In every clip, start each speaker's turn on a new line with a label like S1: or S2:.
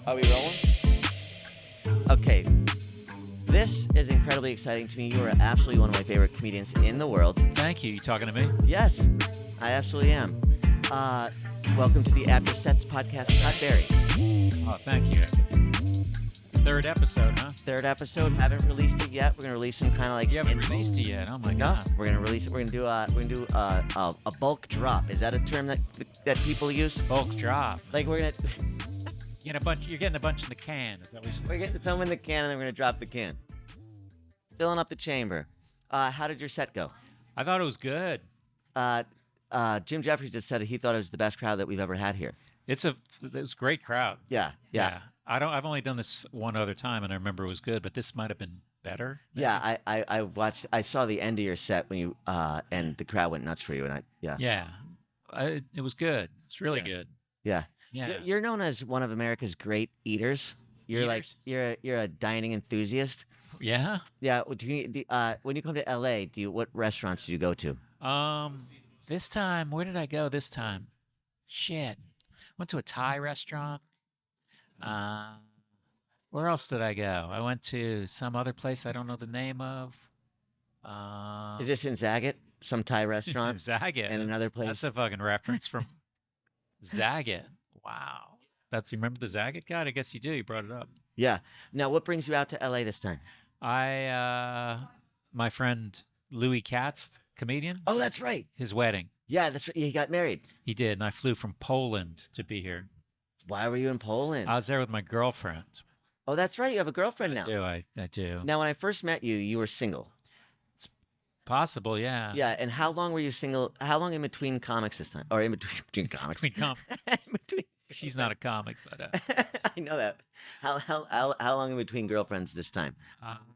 S1: Are we rolling? Okay. This is incredibly exciting to me. You are absolutely one of my favorite comedians in the world.
S2: Thank you. You talking to me?
S1: Yes, I absolutely am. Welcome to the After Sets podcast, Todd Barry.
S2: Oh, thank you. Third episode, huh?
S1: Third episode. Haven't released it yet. We're gonna release some kind of like.
S2: You haven't released it yet. Oh my god.
S1: We're gonna release it. We're gonna do a bulk drop. Is that a term that people use?
S2: Bulk drop.
S1: Like we're gonna.
S2: You're getting a bunch in the can. Is that what
S1: We're getting some in the can, and then we're gonna drop the can. Filling up the chamber. How did your set go?
S2: I thought it was good.
S1: Jim Jeffries just said he thought it was the best crowd that we've ever had here.
S2: It was a great crowd.
S1: Yeah.
S2: I've only done this one other time, and I remember it was good, but this might have been better. Maybe.
S1: Yeah, I saw the end of your set when you and the crowd went nuts for you, and
S2: Yeah. It was good. It's really good.
S1: Yeah.
S2: Yeah.
S1: You're known as one of America's great eaters. You're like you're a dining enthusiast.
S2: Yeah.
S1: Yeah. When you come to LA, what restaurants do you go to?
S2: This time, where did I go this time? Shit. Went to a Thai restaurant. Where else did I go? I went to some other place I don't know the name of.
S1: Is this in Zagat? Some Thai restaurant?
S2: Zagat.
S1: And another place?
S2: That's a fucking reference from Zagat. Wow. You remember the Zagat guy? I guess you do. You brought it up.
S1: Yeah. Now, what brings you out to LA this time?
S2: My friend Louis Katz, comedian.
S1: Oh, that's right.
S2: His wedding.
S1: Yeah, that's right. He got married.
S2: He did, and I flew from Poland to be here.
S1: Why were you in Poland?
S2: I was there with my girlfriend.
S1: Oh, that's right. You have a girlfriend now.
S2: I do.
S1: Now, when I first met you, you were single.
S2: It's possible, yeah.
S1: Yeah, and how long were you single? How long in between comics this time? Or in between comics?
S2: In
S1: between.
S2: She's not a comic, but
S1: I know that. How long in between girlfriends this time?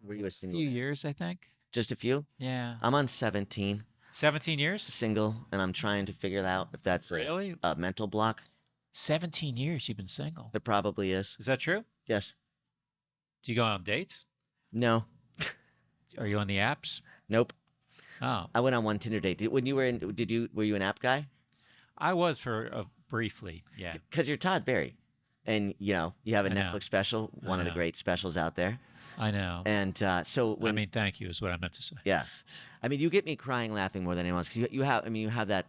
S1: Were you a single?
S2: A few years, I think.
S1: Just a few?
S2: Yeah.
S1: I'm on 17.
S2: 17 years?
S1: Single, and I'm trying to figure out if that's
S2: really
S1: a mental block.
S2: 17 years you've been single.
S1: It probably is.
S2: Is that true?
S1: Yes.
S2: Do you go on dates?
S1: No.
S2: Are you on the apps?
S1: Nope.
S2: Oh.
S1: I went on one Tinder date. Were you an app guy?
S2: I was briefly, yeah.
S1: Because you're Todd Barry, and you have a Netflix special, one of the great specials out there.
S2: I know.
S1: And
S2: thank you is what I meant to say.
S1: Yeah, I mean, you get me crying, laughing more than anyone else because you have that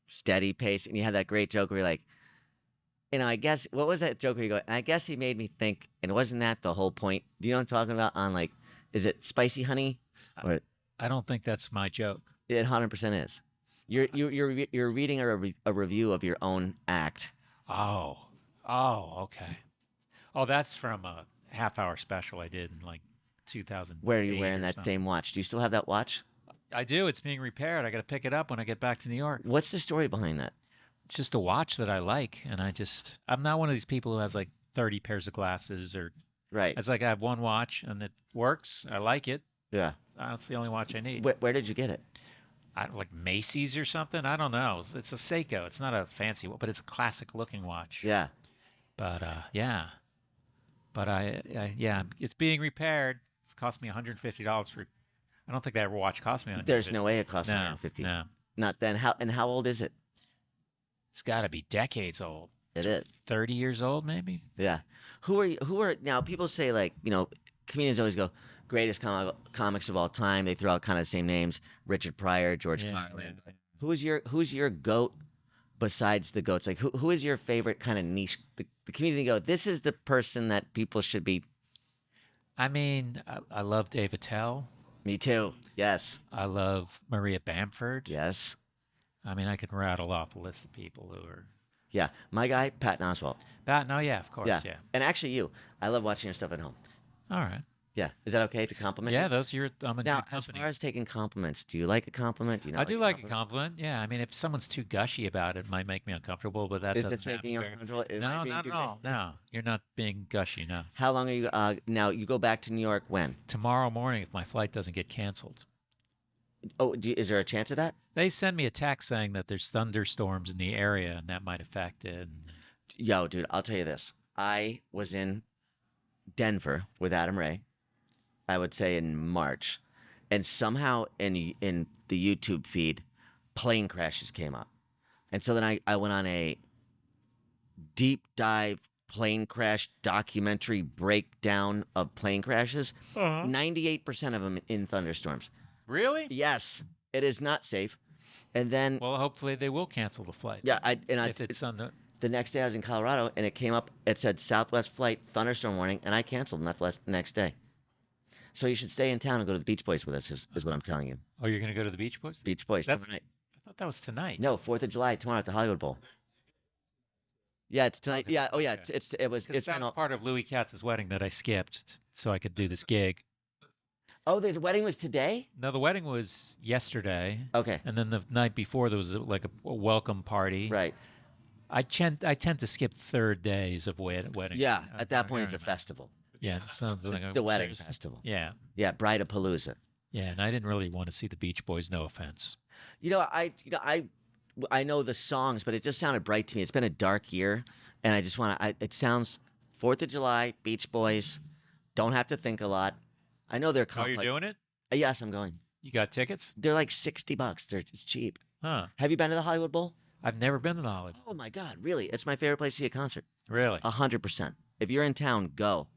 S1: steady pace, and you have that great joke where you're like, I guess what was that joke where you go? I guess he made me think, and wasn't that the whole point? Do you know what I'm talking about? On like, is it spicy honey? Or
S2: I don't think that's my joke.
S1: It 100% is. You're reading a review of your own act.
S2: Oh, okay. Oh, that's from a half-hour special I did in like 2000.
S1: Where are you wearing that same watch? Do you still have that watch?
S2: I do. It's being repaired. I got to pick it up when I get back to New York.
S1: What's the story behind that?
S2: It's just a watch that I like, and I'm not one of these people who has like 30 pairs of glasses or.
S1: Right.
S2: It's like I have one watch and it works. I like it.
S1: Yeah.
S2: That's the only watch I need.
S1: Where did you get it?
S2: Like Macy's or something. I don't know. It's a Seiko. It's not a fancy one, but it's a classic looking watch.
S1: Yeah.
S2: But yeah. But it's being repaired. It's cost me $150 for. I don't think that watch cost me $150.
S1: There's no way it cost $150.
S2: No.
S1: Not then. How old is it?
S2: It's got to be decades old.
S1: It is
S2: 30 years old, maybe.
S1: Yeah. Who are now? People say like comedians always go greatest comics of all time. They throw out kind of the same names: Richard Pryor, George Carlin. Yeah. Who's your goat besides the goats? Like who is your favorite kind of niche? The comedian go. This is the person that people should be.
S2: I mean, I love Dave Attell.
S1: Me too. Yes.
S2: I love Maria Bamford.
S1: Yes.
S2: I mean, I could rattle off a list of people who are.
S1: Yeah, my guy, Patton Oswalt.
S2: Yeah, of course, yeah.
S1: And actually you. I love watching your stuff at home.
S2: All right.
S1: Yeah. Is that okay to compliment you?
S2: Yeah, I'm in
S1: now,
S2: good company.
S1: As far as taking compliments, do you like a compliment? Do you not
S2: I do like a compliment, yeah. I mean, if someone's too gushy about it, it might make me uncomfortable, but that doesn't
S1: making you uncomfortable?
S2: No, not at all. No, you're not being gushy, no.
S1: How long are you, now you go back to New York when?
S2: Tomorrow morning if my flight doesn't get canceled.
S1: Oh, is there a chance of that?
S2: They send me a text saying that there's thunderstorms in the area and that might affect it.
S1: Yo, dude, I'll tell you this. I was in Denver with Adam Ray, I would say in March, and somehow in the YouTube feed, plane crashes came up. And so then I went on a deep dive plane crash documentary breakdown of plane crashes. 98% of them in thunderstorms.
S2: Really?
S1: Yes, it is not safe. And then
S2: Well, hopefully they will cancel the flight.
S1: yeah,
S2: if it's on
S1: the next day I was in Colorado and it came up. It said Southwest flight thunderstorm warning, and I canceled the next day. So you should stay in town and go to the Beach Boys with us. Is what I'm telling you.
S2: Oh, you're going to go to the Beach Boys?
S1: Beach Boys
S2: That-
S1: tonight.
S2: I thought that was tonight.
S1: No, 4th of July tomorrow at the Hollywood Bowl. Yeah, it's tonight.
S2: Okay,
S1: Yeah, oh yeah,
S2: okay.
S1: it's
S2: Because that was part of Louis Katz's wedding that I skipped so I could do this gig.
S1: Oh, the wedding was today?
S2: No, the wedding was yesterday.
S1: Okay.
S2: And then the night before there was like a welcome party.
S1: Right.
S2: I tend to skip third days of weddings.
S1: Yeah, at that point it's a
S2: Apparently.
S1: festival.
S2: Yeah, it sounds like
S1: The wedding
S2: seriously.
S1: festival.
S2: Yeah,
S1: Yeah, Bridapalooza.
S2: yeah, and I didn't really want to see the Beach Boys. No offense.
S1: I know the songs, but it just sounded bright to me. It's been a dark year, and I just want to. It sounds 4th of July, Beach Boys. Don't have to think a lot. I know they're
S2: Oh,
S1: complex.
S2: you're doing it?
S1: Yes, I'm going.
S2: You got tickets?
S1: They're like $60. They're cheap.
S2: Huh?
S1: Have you been to the Hollywood Bowl?
S2: I've never been to the Hollywood.
S1: Oh my God, really? It's my favorite place to see a concert.
S2: Really?
S1: 100%. If you're in town, go.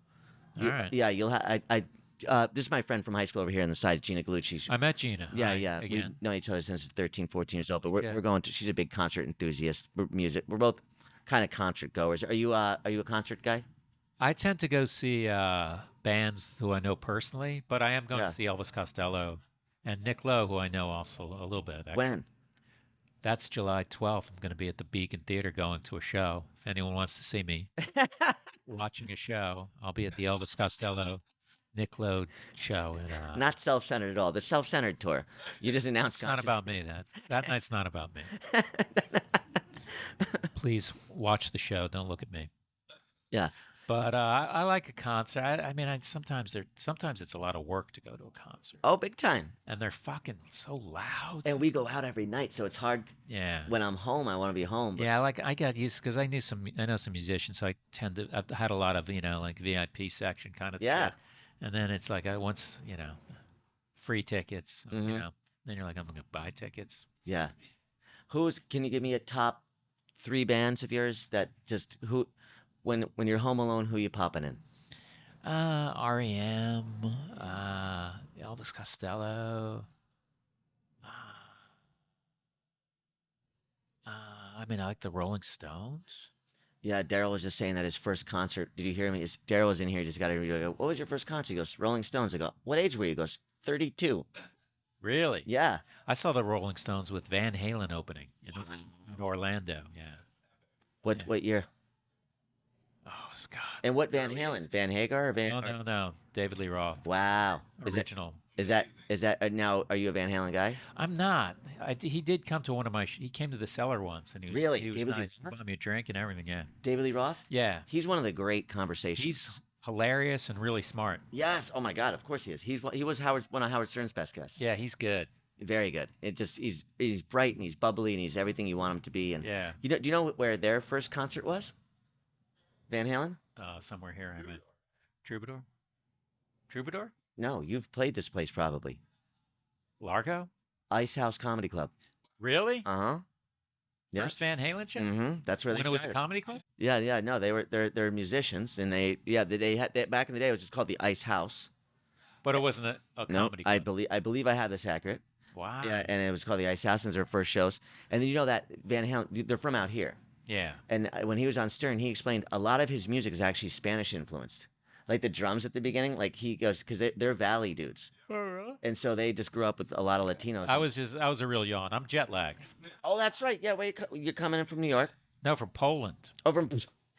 S2: All right.
S1: Yeah, you'll have. This is my friend from high school over here on the side, Gina Galucci.
S2: I met Gina.
S1: Yeah,
S2: Hi,
S1: yeah. We've
S2: Again.
S1: known each other since 13, 14 years old. But we're
S2: Yeah.
S1: going to. She's a big concert enthusiast. Music. We're both kind of concert goers. Are you a concert guy?
S2: I tend to go see bands who I know personally, but I am going
S1: Yeah.
S2: to see Elvis Costello and Nick Lowe, who I know also a little bit. Actually.
S1: When?
S2: That's July 12th. I'm going to be at the Beacon Theater going to a show. If anyone wants to see me watching a show, I'll be at the Elvis Costello, Nick Lowe show. And,
S1: Not self-centered at all. The self-centered tour. You just announced.
S2: it's not about me. That night's not about me. Please watch the show. Don't look at me.
S1: Yeah.
S2: But I like a concert. I mean, sometimes it's a lot of work to go to a concert,
S1: Oh, big time.
S2: and they're fucking so loud.
S1: And we go out every night, so it's hard.
S2: Yeah.
S1: When I'm home, I want to be home. But
S2: Yeah, I got used because I know some musicians, so I've had a lot of like VIP section kind of
S1: Yeah.
S2: shit. And then it's like once free tickets,
S1: Mhm.
S2: then you're like, I'm gonna buy tickets.
S1: Yeah. Can you give me a top 3 bands of yours that just when you're home alone, who you popping in?
S2: REM, Elvis Costello. I mean, I like the Rolling Stones.
S1: Yeah, Daryl was just saying that his first concert. Did you hear me? Daryl was in here. He just got a video. I go, what was your first concert? He goes, Rolling Stones. I go, what age were you? He goes, 32.
S2: Really?
S1: Yeah.
S2: I saw the Rolling Stones with Van Halen opening in Orlando. Yeah.
S1: What year?
S2: Oh, Scott.
S1: And what Van Halen? Van Hagar or Van?
S2: No. David Lee Roth.
S1: Wow.
S2: Original.
S1: Is that now? Are you a Van Halen guy?
S2: I'm not. He did come to one of my. He came to the cellar once, and he was
S1: Really?
S2: He was
S1: David Lee
S2: nice. He
S1: Roth?
S2: bought me a drink and everything. Yeah.
S1: David Lee Roth?
S2: Yeah.
S1: He's one of the great conversations.
S2: He's hilarious and really smart.
S1: Yes. Oh my God. Of course he is. He was one of Howard Stern's best guests.
S2: Yeah, he's good.
S1: Very good. He's bright and he's bubbly and he's everything you want him to be. And
S2: Yeah.
S1: do you know where their first concert was? Van Halen?
S2: Somewhere here, I mean, Troubadour. Troubadour.
S1: No, you've played this place probably.
S2: Largo.
S1: Ice House Comedy Club.
S2: Really?
S1: Uh-huh. Yeah.
S2: First Van Halen show.
S1: Mm-hmm. That's where
S2: When
S1: they
S2: it was a
S1: started.
S2: comedy club.
S1: Yeah. No, they're musicians, and they had back in the day it was just called the Ice House.
S2: But it wasn't a
S1: No,
S2: comedy club.
S1: I believe I have this accurate.
S2: Wow.
S1: Yeah, and it was called the Ice House, and it was their first shows. And then you know that Van Halen, they're from out here.
S2: Yeah.
S1: And when he was on Stern, he explained a lot of his music is actually Spanish influenced. Like the drums at the beginning, like he goes, because they're Valley dudes. And so they just grew up with a lot of Latinos.
S2: I was a real yawn. I'm jet lagged.
S1: Oh, that's right. Yeah, you're coming in from New York?
S2: No, from Poland
S1: Oh,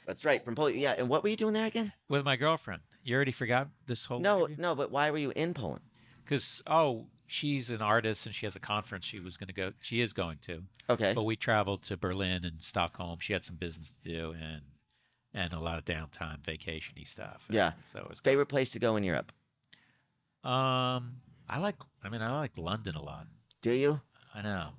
S1: that's right, from Poland. Yeah, and what were you doing there again?
S2: with my girlfriend. You already forgot this whole
S1: No, but why were you in Poland?
S2: Because she's an artist and she has a conference she is going to.
S1: Okay.
S2: But we traveled to Berlin and Stockholm. She had some business to do and a lot of downtime, vacation-y stuff. And
S1: Yeah.
S2: so it was good.
S1: Favorite place to go in Europe?
S2: I like London a lot.
S1: Do you?
S2: I know.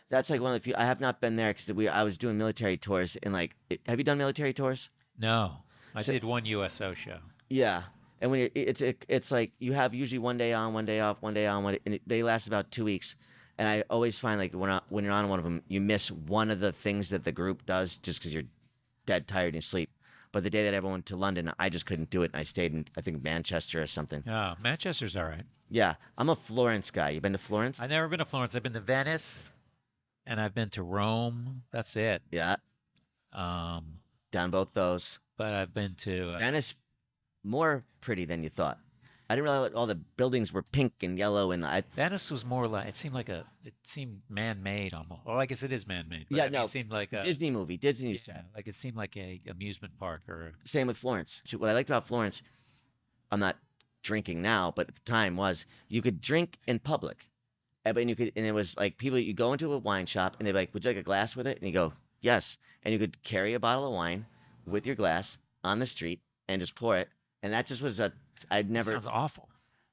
S1: That's like one of the few. I have not been there because I was doing military tours and have you done military tours?
S2: No. I
S1: So-
S2: did one USO show.
S1: Yeah. And when it's like you have usually one day on, one day off, one day on, and they last about 2 weeks. And I always find like when you're on one of them, you miss one of the things that the group does just because you're dead tired and you sleep. But the day that everyone went to London, I just couldn't do it. And I stayed in, I think, Manchester or something.
S2: Oh, Manchester's all right.
S1: Yeah, I'm a Florence guy. You been to Florence?
S2: I've never been to Florence. I've been to Venice, and I've been to Rome. That's it.
S1: Yeah,
S2: Um,
S1: done both those.
S2: but I've been to
S1: Venice, more pretty than you thought. I didn't realize all the buildings were pink and yellow, and
S2: Venice was more like it seemed man-made almost. Well, I guess it is man-made. But
S1: Yeah,
S2: I mean,
S1: no,
S2: it seemed like a
S1: Disney movie. Disney.
S2: yeah, like it seemed like a amusement park or
S1: Same with Florence. So what I liked about Florence, I'm not drinking now, but at the time was you could drink in public, but you could, and it was like people. You go into a wine shop and they're like, "Would you like a glass with it?" And you go, "Yes," and you could carry a bottle of wine with your glass on the street and just pour it, and that just was a. I'd never.
S2: sounds awful.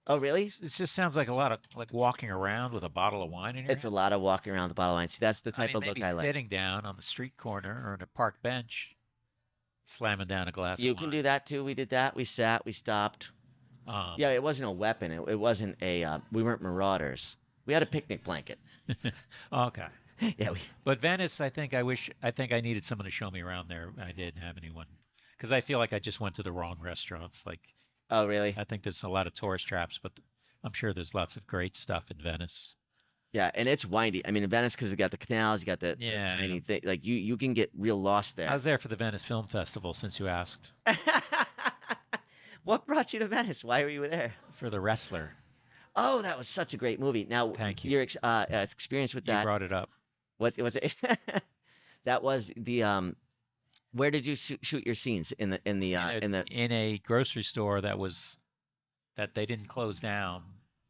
S1: Oh, really?
S2: It just sounds like a lot of like walking around with a bottle of wine in your
S1: It's a
S2: hand.
S1: lot of walking around the bottle of wine. See, that's the
S2: I
S1: type
S2: mean,
S1: of look
S2: maybe
S1: I like.
S2: sitting down on the street corner or on a park bench, slamming down a glass
S1: You
S2: of
S1: can
S2: wine.
S1: do that too. We did that. We sat. We stopped. Yeah, it wasn't a weapon. It wasn't a. We weren't marauders. We had a picnic blanket.
S2: Okay.
S1: Yeah.
S2: But Venice, I think I needed someone to show me around there. I didn't have anyone because I feel like I just went to the wrong restaurants. Like
S1: Oh, really?
S2: I think there's a lot of tourist traps, but I'm sure there's lots of great stuff in Venice.
S1: Yeah, and it's windy. I mean, in Venice, because you got the canals, you got the
S2: Yeah,
S1: tiny
S2: yeah.
S1: thing. Like you can get real lost
S2: I
S1: there.
S2: was there for the Venice Film Festival, since you asked,
S1: What brought you to Venice? Why were you there?
S2: for The Wrestler.
S1: Oh, that was such a great movie. Now,
S2: Thank you.
S1: your experience with
S2: You
S1: that.
S2: brought it up.
S1: What was it? That was the Where did you shoot your scenes
S2: In a grocery store that they didn't close down.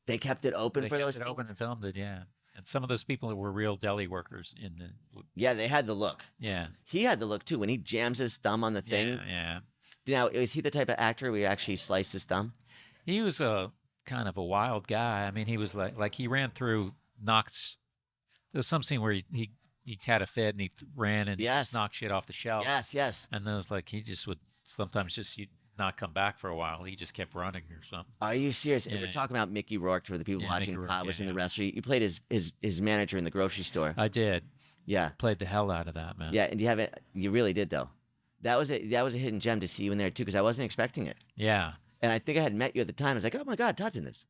S1: They kept it open
S2: They
S1: for
S2: kept
S1: those
S2: it
S1: people?
S2: open and filmed it, yeah. And some of those people were real deli workers in the
S1: Yeah, they had the look.
S2: yeah.
S1: He had the look too when he jams his thumb on the thing.
S2: Yeah.
S1: Now, is he the type of actor where he actually sliced his thumb?
S2: He was a kind of a wild guy. I mean, he was like he ran through knocked there was some scene where he had a fit and he ran and
S1: Yes.
S2: just knocked shit off the shelf.
S1: Yes.
S2: And then it was like he just would sometimes just he'd not come back for a while. He just kept running or something.
S1: Are you serious? And
S2: Yeah.
S1: we're talking about Mickey Rourke for the people
S2: Yeah,
S1: watching.
S2: Mickey Rourke,
S1: Todd was in the
S2: yeah.
S1: restaurant. You played his manager in the grocery store.
S2: I did.
S1: Yeah,
S2: Played the hell out of that, man.
S1: yeah. And you have it. You really did though. That was a hidden gem to see you in there too, because I wasn't expecting it.
S2: Yeah.
S1: And I think I had met you at the time. I was like, oh my god, Todd's in this.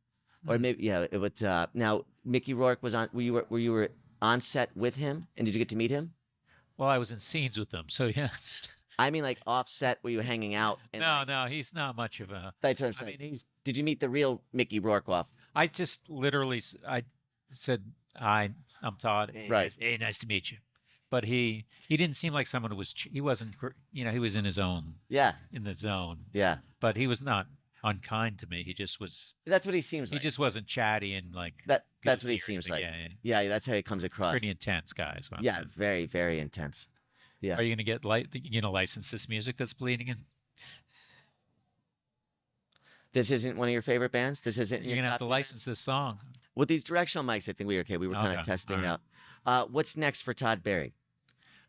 S1: Or maybe it was. Now Mickey Rourke was on. Were you on set with him? And did you get to meet him?
S2: Well, I was in scenes with them, so yeah.
S1: I mean, like off set, were you hanging out? And,
S2: No, he's not much of a.
S1: That's what I'm
S2: I
S1: saying.
S2: mean, he's.
S1: Did you meet the real Mickey Rourke off?
S2: I just literally I said, "Hi, I'm Todd. Hey,
S1: Right.
S2: nice to meet you." But he didn't seem like someone who was. He wasn't. He was in his own
S1: Yeah,
S2: in the zone.
S1: yeah.
S2: But he was not unkind to me. He just was.
S1: That's what he seems
S2: He
S1: like.
S2: just wasn't chatty and like.
S1: That's what he
S2: goofy or
S1: seems
S2: anything.
S1: like.
S2: Yeah,
S1: Yeah, that's how he comes across.
S2: pretty intense guy. Is what I'm
S1: Yeah,
S2: saying.
S1: very, very intense. Yeah.
S2: Are you gonna get license this music that's bleeding in?
S1: This isn't one of your favorite bands? This isn't
S2: You're
S1: your
S2: gonna have
S1: top
S2: to license this song.
S1: With these directional mics, I think we were okay. We were kind of
S2: Okay,
S1: testing
S2: all right.
S1: out. What's next for Todd Barry?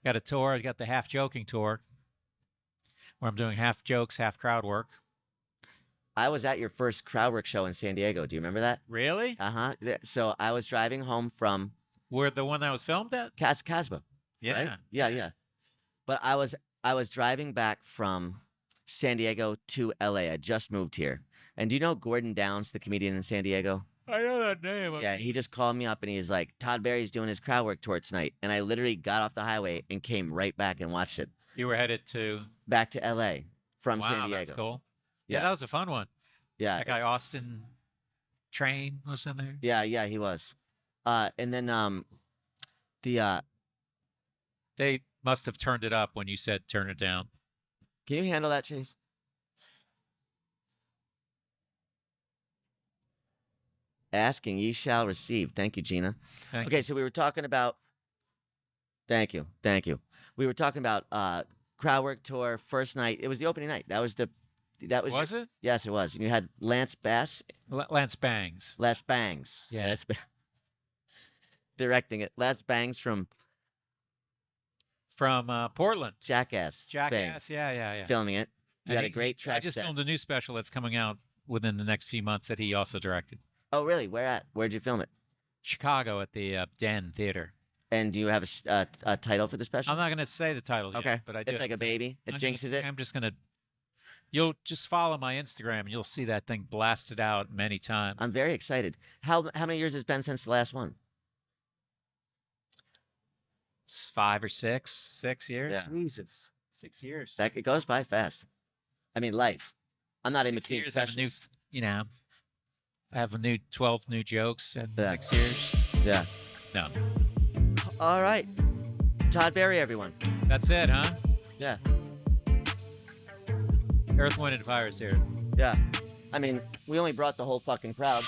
S2: Got a tour. I got the half joking tour, where I'm doing half jokes, half crowd work.
S1: I was at your first crowd work show in San Diego. Do you remember that?
S2: Really?
S1: So I was driving home from
S2: Where the one that was filmed at?
S1: Casbo.
S2: Yeah.
S1: Right? Yeah. But I was driving back from San Diego to LA. I just moved here. And do you know Gordon Downs, the comedian in San Diego?
S2: I know that name.
S1: Yeah, he just called me up and he's like, Todd Barry's doing his crowd work tour tonight. And I literally got off the highway and came right back and watched it.
S2: You were headed to.
S1: Back to LA from
S2: Wow,
S1: San Diego.
S2: that's cool. Yeah,
S1: Yeah.
S2: that was a fun one.
S1: Yeah.
S2: That guy Austin Train was in there.
S1: Yeah, he was. And then the
S2: They must have turned it up when you said turn it down.
S1: can you handle that, Chase? Asking ye shall receive. Thank you, Gina.
S2: Thank
S1: Okay, so we were talking about. Thank you. We were talking about crowd work tour first night. It was the opening night. That was
S2: Was it?
S1: Yes, it was. And you had Lance Bass,
S2: Lance Bangs.
S1: Lance Bangs.
S2: Yeah.
S1: Lance directing it. Lance Bangs from
S2: From Portland.
S1: Jackass. fame,
S2: Jackass. Yeah.
S1: filming it. You
S2: And
S1: had a great
S2: I
S1: track.
S2: just
S1: set.
S2: filmed a new special that's coming out within the next few months that he also directed.
S1: Oh, really? Where at? Where'd you film it?
S2: Chicago at the Den Theater.
S1: And do you have a title for the special?
S2: I'm not going to say the title yet,
S1: Okay,
S2: but I do.
S1: it's like a baby. It
S2: I'm
S1: jinxes
S2: gonna,
S1: it.
S2: I'm just going to You'll just follow my Instagram and you'll see that thing blasted out many times.
S1: I'm very excited. How many years has it been since the last one?
S2: It's 5 or 6, 6 years.
S1: Yeah.
S2: Jesus, 6 years.
S1: That it goes by fast. I mean, life. I'm not in
S2: 6
S1: between
S2: years. I have a new,
S1: specials.
S2: I have a new 12 new jokes in
S1: Yeah.
S2: 6 years.
S1: Yeah.
S2: No,
S1: All right. Todd Berry, everyone.
S2: that's it, huh?
S1: Yeah.
S2: Earth, Wind, and Fire is here.
S1: Yeah. I mean, we only brought the whole fucking crowd.